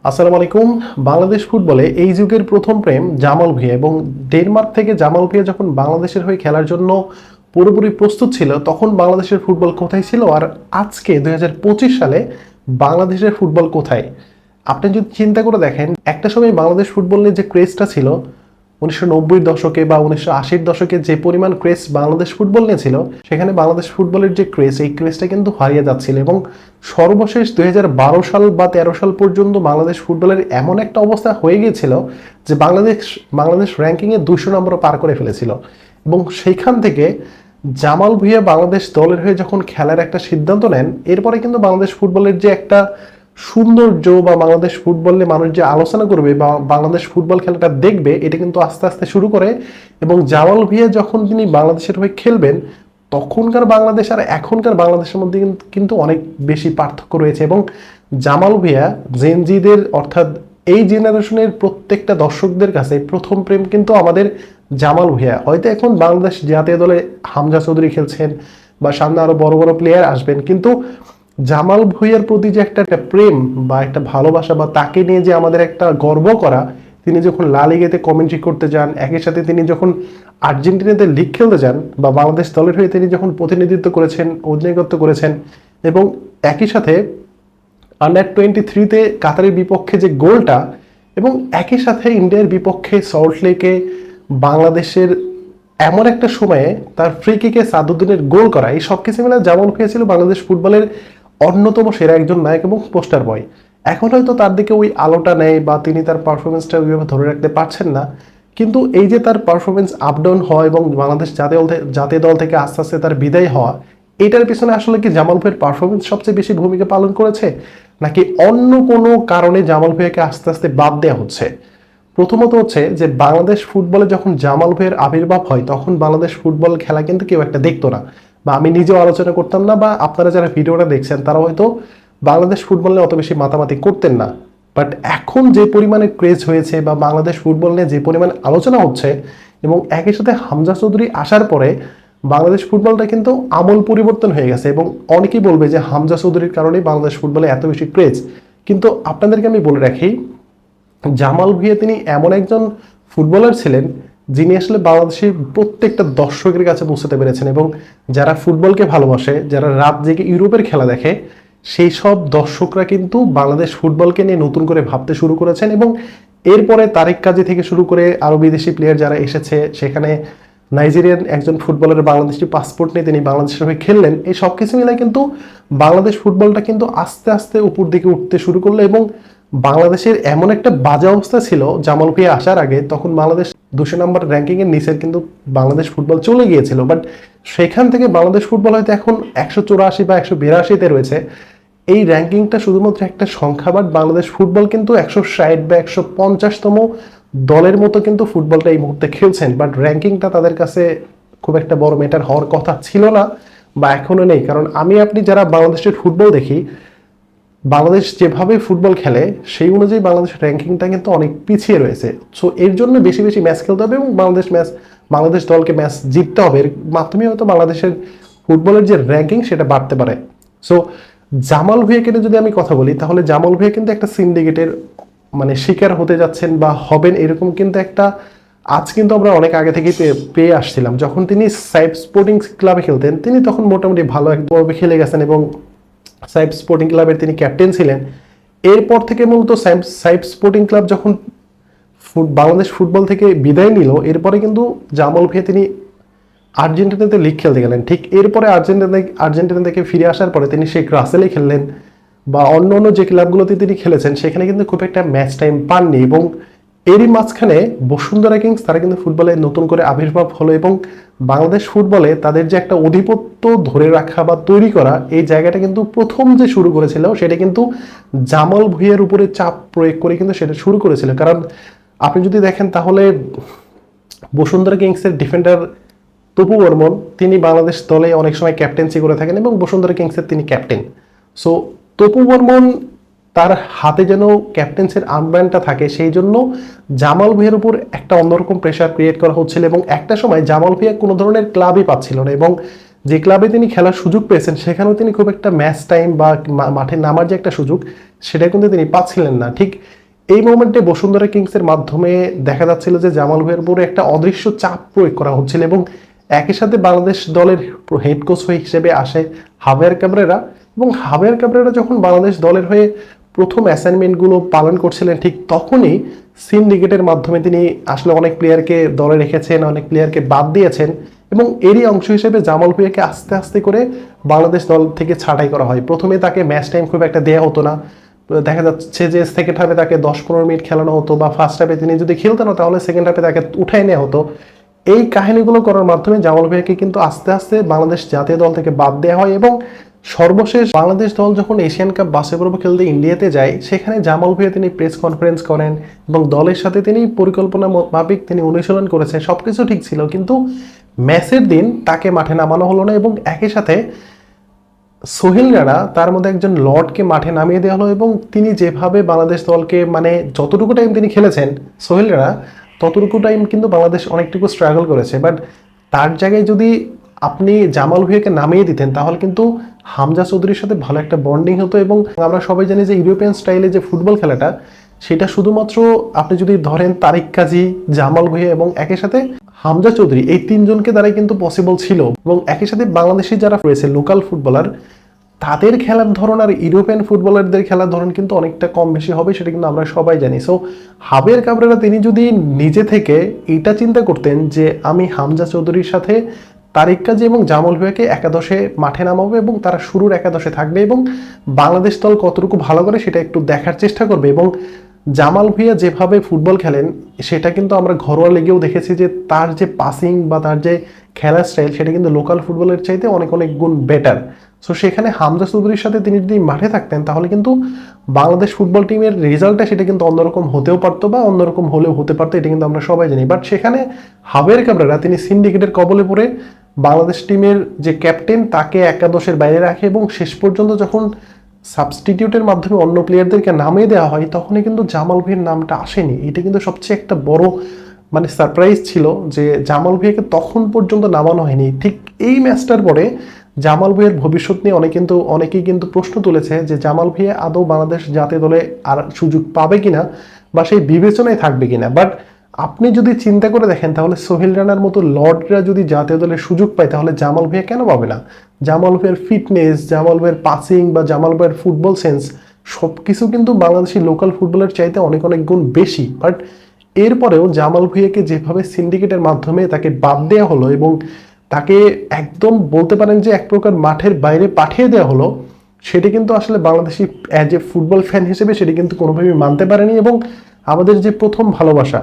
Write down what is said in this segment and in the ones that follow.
আসসালামু আলাইকুম। বাংলাদেশ ফুটবলে এই যুগের প্রথম প্রেম জামাল ভুঁইয়া, এবং ডেনমার্ক থেকে জামাল ভুঁইয়া যখন বাংলাদেশের হয়ে খেলার জন্য পুরোপুরি প্রস্তুত ছিল, তখন বাংলাদেশের ফুটবল কোথায় ছিল, আর আজকে 2025 সালে বাংলাদেশের ফুটবল কোথায়? আপনি যদি চিন্তা করে দেখেন, একটা সময় বাংলাদেশ ফুটবলের যে ক্রেজটা ছিল 1990-এর দশকে বা 1980-এর দশকে, যে পরিমাণ ক্রেজ বাংলাদেশ ফুটবল নিয়ে ছিল, সেখানে বাংলাদেশ ফুটবলের যে ক্রেজ, এই ক্রেজটা কিন্তু হারিয়ে যাচ্ছিল। এবং সর্বশেষ 2012 সাল বা 13 সাল পর্যন্ত বাংলাদেশ ফুটবলের এমন একটা অবস্থা হয়ে গিয়েছিল যে বাংলাদেশ র্যাঙ্কিংয়ে 200 নম্বর পার করে ফেলেছিল। এবং সেইখান থেকে জামাল ভুঁইয়া বাংলাদেশ দলের হয়ে যখন খেলার একটা সিদ্ধান্ত নেন, এরপরে কিন্তু বাংলাদেশ ফুটবলের যে একটা সৌন্দর্য বা বাংলাদেশ ফুটবল নিয়ে মানুষ যে আলোচনা করবে বা বাংলাদেশ ফুটবল খেলাটা দেখবে, এটা কিন্তু আস্তে আস্তে শুরু করে। এবং জামাল ভুঁইয়া যখন তিনি বাংলাদেশের হয়ে খেলবেন, তখনকার বাংলাদেশ আর এখনকার বাংলাদেশের মধ্যে কিন্তু অনেক বেশি পার্থক্য রয়েছে। এবং জামাল ভুঁইয়া জেনজিদের, অর্থাৎ এই জেনারেশনের প্রত্যেকটা দর্শকদের কাছে প্রথম প্রেম কিন্তু আমাদের জামাল ভুঁইয়া। হয়তো এখন বাংলাদেশ জাতীয় দলে হামজা চৌধুরী খেলছেন বা সামনে আরো বড় বড় প্লেয়ার আসবেন, কিন্তু জামাল ভুঁইয়ার প্রতি যে একটা প্রেম বা একটা ভালোবাসা, বা তাকে নিয়ে যে আমাদের একটা গর্ব করা, তিনি যখন লা লিগাতে কমেন্ট্রি করতে যান, একই সাথে তিনি যখন আর্জেন্টিনাতে লিগ খেলতে যান, বা বাংলাদেশ দলের হয়ে তিনি যখন প্রতিনিধিত্ব করেছেন, অধিনায়কত্ব করেছেন, এবং একই সাথে আন্ডার-23-তে কাতারের বিপক্ষে যে গোলটা, এবং একই সাথে ইন্ডিয়ার বিপক্ষে সল্ট লেকে বাংলাদেশের এমন একটা সময়ে তার ফ্রি কিকে সাদুদ্দিনের গোল করা, এই সব কিছু মিলে জামাল ভুঁইয়া ছিল বাংলাদেশ ফুটবলের অন্যতম সেরা একজন নায়ক এবং পোস্টার বয়। এখন হয়তো তার দিকে ওই আলোটা নেই বা তিনি তার পারফরমেন্সটা ওইভাবে ধরে রাখতে পারছেন না, কিন্তু এই যে তার পারফরমেন্স আপ ডাউন হয় এবং বাংলাদেশ জাতীয় দল থেকে আস্তে আস্তে তার বিদায় হওয়া, এটার পিছনে আসলে কি জামাল ভুঁইয়ার পারফরমেন্স সবচেয়ে বেশি ভূমিকা পালন করেছে, নাকি অন্য কোনো কারণে জামাল ভুঁইয়াকে আস্তে আস্তে বাদ দেওয়া হচ্ছে? প্রথমত হচ্ছে যে বাংলাদেশ ফুটবলে যখন জামাল ভুঁইয়ার আবির্ভাব হয়, তখন বাংলাদেশ ফুটবল খেলা কিন্তু কেউ একটা দেখতো না, বা আমি নিজেও আলোচনা করতাম না, বা আপনারা যারা ভিডিওটা দেখছেন তারা হয়তো বাংলাদেশ ফুটবল নিয়ে অত বেশি মাতামাতি করতেন না। বাট এখন যে পরিমাণে ক্রেজ হয়েছে বা বাংলাদেশ ফুটবল নিয়ে যে পরিমাণ আলোচনা হচ্ছে, এবং একই সাথে হামজা চৌধুরী আসার পরে বাংলাদেশ ফুটবলটা কিন্তু আমূল পরিবর্তন হয়ে গেছে। এবং অনেকেই বলবে যে হামজা চৌধুরীর কারণেই বাংলাদেশ ফুটবলে এত বেশি ক্রেজ, কিন্তু আপনাদেরকে আমি বলে রাখি, জামাল ভুঁইয়া তিনি এমন একজন ফুটবলার ছিলেন যিনি আসলে বাংলাদেশের প্রত্যেকটা দর্শকের কাছে পৌঁছাতে পেরেছেন। এবং যারা ফুটবলকে ভালোবাসে, যারা রাত জেগে ইউরোপের খেলা দেখে, সেই সব দর্শকরা কিন্তু বাংলাদেশ ফুটবলকে নিয়ে নতুন করে ভাবতে শুরু করেছেন। এবং এরপরে তারেক কাজী থেকে শুরু করে আরো বিদেশি প্লেয়ার যারা এসেছে, সেখানে নাইজেরিয়ান একজন ফুটবলের বাংলাদেশি পাসপোর্ট নিয়ে তিনি বাংলাদেশের হয়ে খেললেন, এই সব কিছু মিলে কিন্তু বাংলাদেশ ফুটবলটা কিন্তু আস্তে আস্তে উপর দিকে উঠতে শুরু করলো। এবং বাংলাদেশের এমন একটা বাজে অবস্থা ছিল জামাল ভুঁইয়া আসার আগে, তখন বাংলাদেশ 200 নম্বর র্যাঙ্কিং এর নিচে কিন্তু বাংলাদেশ ফুটবল চলে গিয়েছিল। বাট সেখান থেকে বাংলাদেশ ফুটবল হয়তো এখন 184 বা 182-তে রয়েছে। এই র্যাঙ্কিংটা শুধুমাত্র একটা সংখ্যা, বাট বাংলাদেশ ফুটবল কিন্তু 160 বা 150তম দলের মতো কিন্তু ফুটবলটা এই মুহূর্তে খেলছেন। বাট র্যাঙ্কিংটা তাদের কাছে খুব একটা বড় ম্যাটার হওয়ার কথা ছিল না, বা এখনো নেই। কারণ আমি আপনি যারা বাংলাদেশের ফুটবল দেখি, বাংলাদেশ যেভাবে ফুটবল খেলে সেই অনুযায়ী বাংলাদেশের র্যাঙ্কিংটা কিন্তু অনেক পিছিয়ে রয়েছে। সো এর জন্য বেশি বেশি ম্যাচ খেলতে হবে এবং বাংলাদেশ দলকে ম্যাচ জিততে হবে। এর মাধ্যমে হয়তো বাংলাদেশের ফুটবলের যে র্যাঙ্কিং সেটা বাড়তে পারে। সো জামাল ভুঁইয়াকে নিয়ে যদি আমি কথা বলি, তাহলে জামাল ভুঁইয়া কিন্তু একটা সিন্ডিকেটের শিকার হতে যাচ্ছেন বা হবেন, এরকম কিন্তু একটা আজ কিন্তু আমরা অনেক আগে থেকেই পেয়ে আসছিলাম। যখন তিনি সাইব স্পোর্টিং ক্লাবে খেলতেন, তিনি তখন মোটামুটি ভালো একভাবে খেলে গেছেন এবং সাইব স্পোর্টিং ক্লাবের তিনি ক্যাপ্টেন ছিলেন। এরপর থেকে মূলত সাইব স্পোর্টিং ক্লাব যখন বাংলাদেশ ফুটবল থেকে বিদায় নিল, এরপরে কিন্তু জামাল ভুঁইয়া তিনি আর্জেন্টিনাতে লিগ খেলতে গেলেন। ঠিক এরপরে আর্জেন্টিনা থেকে ফিরে আসার পরে তিনি শেখ রাসেলে খেললেন, বা অন্য অন্য যে ক্লাবগুলোতে তিনি খেলেছেন সেখানে কিন্তু খুব একটা ম্যাচ টাইম পাননি। এবং এরই মাঝখানে বসুন্ধরা কিংস তারা কিন্তু ফুটবলে নতুন করে আবির্ভাব হলো, এবং বাংলাদেশ ফুটবলে তাদের যে একটা আধিপত্য ধরে রাখা বা তৈরি করা, এই জায়গাটা কিন্তু প্রথম যে শুরু করেছিল সেটা কিন্তু জামাল ভুঁইয়ার উপরে চাপ প্রয়োগ করে কিন্তু সেটা শুরু করেছিল। কারণ আপনি যদি দেখেন, তাহলে বসুন্ধরা কিংসের ডিফেন্ডার তপু বর্মন, তিনি বাংলাদেশ দলে অনেক সময় ক্যাপ্টেন্সি করে থাকেন এবং বসুন্ধরা কিংসের তিনি ক্যাপ্টেন। সো তপু বর্মন তার হাতে যেন ক্যাপ্টেন্সির আর্মব্যান্ডটা থাকে, সেই জন্য জামাল ভুঁইয়ার উপর একটা অন্যরকম প্রেশার ক্রিয়েট করা হচ্ছিল। এবং একটা সময় জামাল ভুঁইয়া কোনো ধরনের ক্লাবই পাচ্ছিল না, এবং যে ক্লাবে তিনি খেলার সুযোগ পেয়েছেন সেখানেও তিনি খুব একটা ম্যাচ টাইম বা মাঠে নামার যে একটা সুযোগ সেটা কিন্তু তিনি পাচ্ছিলেন না। ঠিক এই মোমেন্টে বসুন্ধরা কিংসের মাধ্যমে দেখা যাচ্ছিল যে জামাল ভাইয়ের উপরে একটা অদৃশ্য চাপ প্রয়োগ করা হচ্ছিল, এবং একই সাথে বাংলাদেশ দলের হেড কোচ হয়ে হিসেবে আসে হাভিয়ার ক্যাবরেরা, এবং হাভিয়ার ক্যাবরেরা যখন বাংলাদেশ দলের হয়ে প্রথম অ্যাসাইনমেন্টগুলো পালন করছিলেন ঠিক তখনই সিন্ডিকেটের মাধ্যমে তিনি আসলে অনেক প্লেয়ারকে দলে রেখেছেন, অনেক প্লেয়ারকে বাদ দিয়েছেন, এবং এরই অংশ হিসেবে জামাল ভুঁইয়াকে আস্তে আস্তে করে বাংলাদেশ দল থেকে ছাঁটাই করা হয়। প্রথমে তাকে ম্যাচ টাইম খুব একটা দেওয়া হতো না, দেখা যাচ্ছে যে সেকেন্ড হাফে তাকে 10-15 মিনিট খেলানো হতো, বা ফার্স্ট হাফে তিনি যদি খেলতেন না তাহলে সেকেন্ড হাফে তাকে উঠাই নেওয়া হতো। এই কাহিনীগুলো করার মাধ্যমে জামাল ভুঁইয়াকে কিন্তু আস্তে আস্তে বাংলাদেশ জাতীয় দল থেকে বাদ দেওয়া হয়, এবং সর্বশেষ বাংলাদেশ দল যখন এশিয়ান কাপ বাছাই পর্ব খেলতে ইন্ডিয়াতে যায় সেখানে জামাল ভুঁইয়া তিনি প্রেস কনফারেন্স করেন এবং দলের সাথে তিনি পরিকল্পনা মাফিক তিনি অনুশীলন করেছেন, সবকিছু ঠিক ছিল, কিন্তু ম্যাচের দিন তাকে মাঠে নামানো হলো না, এবং একই সাথে সোহেল রানা তার মধ্যে একজন লর্ডকে মাঠে নামিয়ে দেওয়া হলো, এবং তিনি যেভাবে বাংলাদেশ দলকে মানে যতটুকু টাইম তিনি খেলেছেন সোহেল রানা ততটুকু টাইম কিন্তু বাংলাদেশ অনেকটুকু স্ট্রাগল করেছে, বাট তার জায়গায় যদি আপনি জামাল ভুঁইয়াকে নামিয়ে দিতেন তাহলে কিন্তু হামজা চৌধুরীর সাথে ভালো একটা বন্ডিং হতো। এবং আমরা সবাই জানি যে ইউরোপিয়ান স্টাইলে যে ফুটবল খেলাটা সেটা শুধুমাত্র আপনি যদি ধরেন তারিক কাজী, জামাল ভুঁইয়া এবং একই সাথে হামজা চৌধুরী এই তিনজনকে দ্বারাই কিন্তু পসিবল ছিল, এবং একই সাথে বাংলাদেশি যারা রয়েছে লোকাল ফুটবলার তাদের খেলার ধরন আর ইউরোপিয়ান ফুটবলারদের খেলার ধরন কিন্তু অনেকটা কম বেশি হবে, সেটা কিন্তু আমরা সবাই জানি। সো হাভিয়ার ক্যাবরেরা তিনি যদি নিজে থেকে এটা চিন্তা করতেন যে আমি হামজা চৌধুরীর সাথে তারিক কাজী এবং জামাল ভুঁইয়াকে একাদশে মাঠে নামাবে এবং তারা শুরুর একাদশে থাকবে, এবং বাংলাদেশ দল কতটুকু ভালো করে সেটা একটু দেখার চেষ্টা করবে, এবং জামাল ভুঁইয়া যেভাবে ফুটবল খেলেন সেটা কিন্তু আমরা ঘরোয়া লিগেও দেখেছি যে তার যে পাসিং বা তার যে খেলার স্টাইল সেটা কিন্তু লোকাল ফুটবলের চাইতে অনেক অনেক গুণ বেটার। সো সেখানে হামজা চৌধুরীর সাথে তিনি যদি মাঠে থাকতেন তাহলে কিন্তু বাংলাদেশ ফুটবল টিমের রেজাল্টটা সেটা কিন্তু অন্যরকম হতেও পারতো, বা অন্যরকম হলেও হতে পারতো, এটা কিন্তু আমরা সবাই জানি। বাট সেখানে হাভিয়ার ক্যাবরেরা তিনি সিন্ডিকেটের কবলে পড়ে বাংলাদেশ টিমের যে ক্যাপ্টেন তাকে একাদশের বাইরে রাখে, এবং শেষ পর্যন্ত যখন সাবস্টিটিউটের মাধ্যমে অন্য প্লেয়ারদেরকে নামিয়ে দেওয়া হয় তখনই কিন্তু জামাল ভুঁইয়ার নামটা আসেনি। এটা কিন্তু সবচেয়ে একটা বড় মানে সারপ্রাইজ ছিল যে জামাল ভুঁইয়াকে তখন পর্যন্ত নামানো হয়নি। ঠিক এই ম্যাচটার পরে জামাল ভুঁইয়ার ভবিষ্যৎ নিয়ে অনেকেই কিন্তু প্রশ্ন তুলেছে যে জামাল ভুঁইয়া আদৌ বাংলাদেশ জাতীয় দলে আর সুযোগ পাবে কিনা বা সেই বিবেচনায় থাকবে কিনা। বাট আপনি যদি চিন্তা করে দেখেন তাহলে সোহেল রানার মতো লর্ডরা যদি জাতীয় দলের সুযোগ পায় তাহলে জামাল ভুঁইয়া কেন পাবে না? জামাল ভুঁইয়ার ফিটনেস, জামাল ভুঁইয়ার পাসিং বা জামাল ভুঁইয়ার ফুটবল সেন্স সব কিছু কিন্তু বাংলাদেশি লোকাল ফুটবলের চাইতে অনেক অনেক গুণ বেশি। বাট এরপরেও জামাল ভুঁইয়াকে যেভাবে সিন্ডিকেটের মাধ্যমে তাকে বাদ দেওয়া হলো এবং তাকে একদম বলতে পারেন যে এক প্রকার মাঠের বাইরে পাঠিয়ে দেওয়া হলো, সেটি কিন্তু আসলে Bangladeshi as a football fan হিসেবে সেটি কিন্তু কোনোভাবেই মানতে পারেনি। এবং আমাদের যে প্রথম ভালোবাসা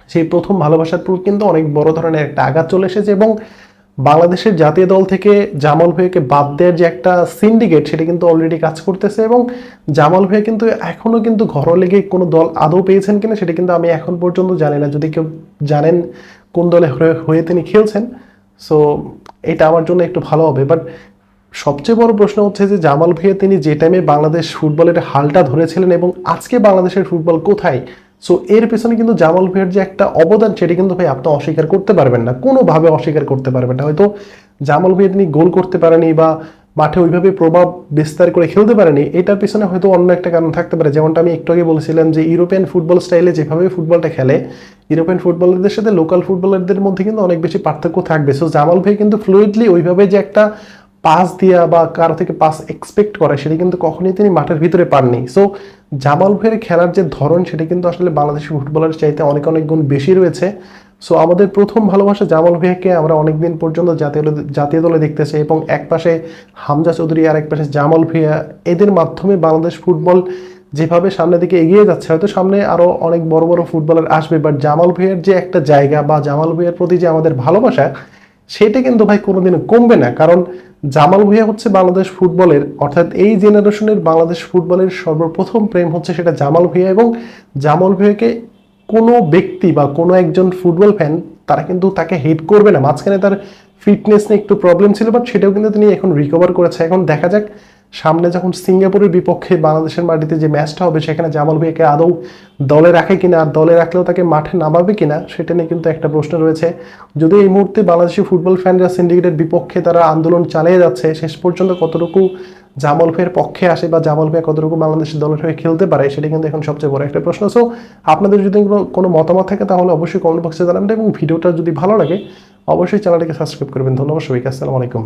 সেই প্রথম ভালোবাসার প্রতি কিন্তু অনেক বড় ধরনের একটা আঘাত চলে এসেছে, এবং বাংলাদেশের জাতীয় দল থেকে জামাল ভুঁইয়াকে বাদ দেওয়ার যে একটা সিন্ডিকেট সেটা কিন্তু অলরেডি কাজ করতেছে, এবং জামাল ভুঁইয়া কিন্তু এখনও কিন্তু ঘরোয়া লিগে কোনো দল আদৌ পেয়েছেন কিনা সেটা কিন্তু আমি এখন পর্যন্ত জানি না। যদি কেউ জানেন কোন দলে হয়ে তিনি খেলছেন, সো এটা আমার জন্য একটু ভালো হবে। বাট সবচেয়ে বড় প্রশ্ন হচ্ছে যে জামাল ভুঁইয়া তিনি যে টাইমে বাংলাদেশ ফুটবলের হালটা ধরেছিলেন এবং আজকে বাংলাদেশের ফুটবল কোথায়, সো এর পেছনে কিন্তু জামাল ভুঁইয়ার যে একটা অবদান সেটি কিন্তু ভাই আপনি অস্বীকার করতে পারবেন না, কোনোভাবে অস্বীকার করতে পারবেন না। হয়তো জামাল ভুঁইয়া তিনি গোল করতে পারেনি বা মাঠে ওইভাবে প্রভাব বিস্তার করে খেলতে পারেনি, এটার পিছনে হয়তো অন্য একটা কারণ থাকতে পারে। যেমনটা আমি একটু আগে বলেছিলাম যে ইউরোপিয়ান ফুটবল স্টাইলে যেভাবে ফুটবলটা খেলে ইউরোপিয়ান ফুটবলারদের সাথে লোকাল ফুটবলারদের মধ্যে কিন্তু অনেক বেশি পার্থক্য থাকবে। সো জামাল ভাই কিন্তু ফ্লুইডলি ওইভাবে যে একটা পাস দিয়া বা কারো থেকে পাস এক্সপেক্ট করে সেটা কিন্তু কখনোই তিনি মাঠের ভিতরে পাননি। সো জামাল ভাইয়ের খেলার যে ধরন সেটা কিন্তু আসলে বাংলাদেশি ফুটবলারের চাইতে অনেক অনেক গুণ বেশি রয়েছে। সো আমাদের প্রথম ভালোবাসা জামাল ভাইয়াকে আমরা অনেকদিন পর্যন্ত জাতীয় দলে দেখতে চাই, এবং এক পাশে হামজা চৌধুরী আর এক পাশে জামাল ভাইয়া, এদের মাধ্যমে বাংলাদেশ ফুটবল যেভাবে সামনের দিকে এগিয়ে যাচ্ছে হয়তো সামনে আরও অনেক বড় বড় ফুটবলার আসবে, বাট জামাল ভাইয়ের যে একটা জায়গা বা জামাল ভাইয়ের প্রতি যে আমাদের ভালোবাসা সেটা কিন্তু ভাই কোনোদিনও কমবে না। কারণ জামাল ভুঁইয়া হচ্ছে বাংলাদেশ ফুটবলের অর্থাৎ এই জেনারেশনের বাংলাদেশ ফুটবলের সর্বপ্রথম প্রেম হচ্ছে সেটা জামাল ভুঁইয়া, এবং জামাল ভুঁইয়াকে কোনো ব্যক্তি বা কোনো একজন ফুটবল ফ্যান তারা কিন্তু তাকে হেট করবে না। মাঝখানে তার ফিটনেস নিয়ে একটু প্রবলেম ছিল, বাট সেটাও কিন্তু তিনি এখন রিকভার করেছে। এখন দেখা যাক সামনে যখন সিঙ্গাপুরের বিপক্ষে বাংলাদেশের মাটিতে যে ম্যাচটা হবে সেখানে জামাল ভুঁইয়াকে আদৌ দলে রাখে কিনা, আর দলে রাখলেও তাকে মাঠে নামাবে কিনা সেটা নিয়ে কিন্তু একটা প্রশ্ন রয়েছে। যদি এই মুহূর্তে বাংলাদেশি ফুটবল ফ্যানরা সিন্ডিকেটের বিপক্ষে তারা আন্দোলন চালিয়ে যাচ্ছে, শেষ পর্যন্ত কতটুকু জামাল ভুঁইয়ার পক্ষে আসে বা জামাল ভুঁইয়া কতটুকু বাংলাদেশের দলের হয়ে খেলতে পারে সেটা কিন্তু এখন সবচেয়ে বড় একটা প্রশ্ন। সো আপনাদের যদি কোনো মতামত থাকে তাহলে অবশ্যই কমেন্ট বক্সে জানাবেন, এবং ভিডিওটা যদি ভালো লাগে অবশ্যই চ্যানেলটিকে সাবস্ক্রাইব করবেন। ধন্যবাদ সবাইকে, আসসালামু আলাইকুম।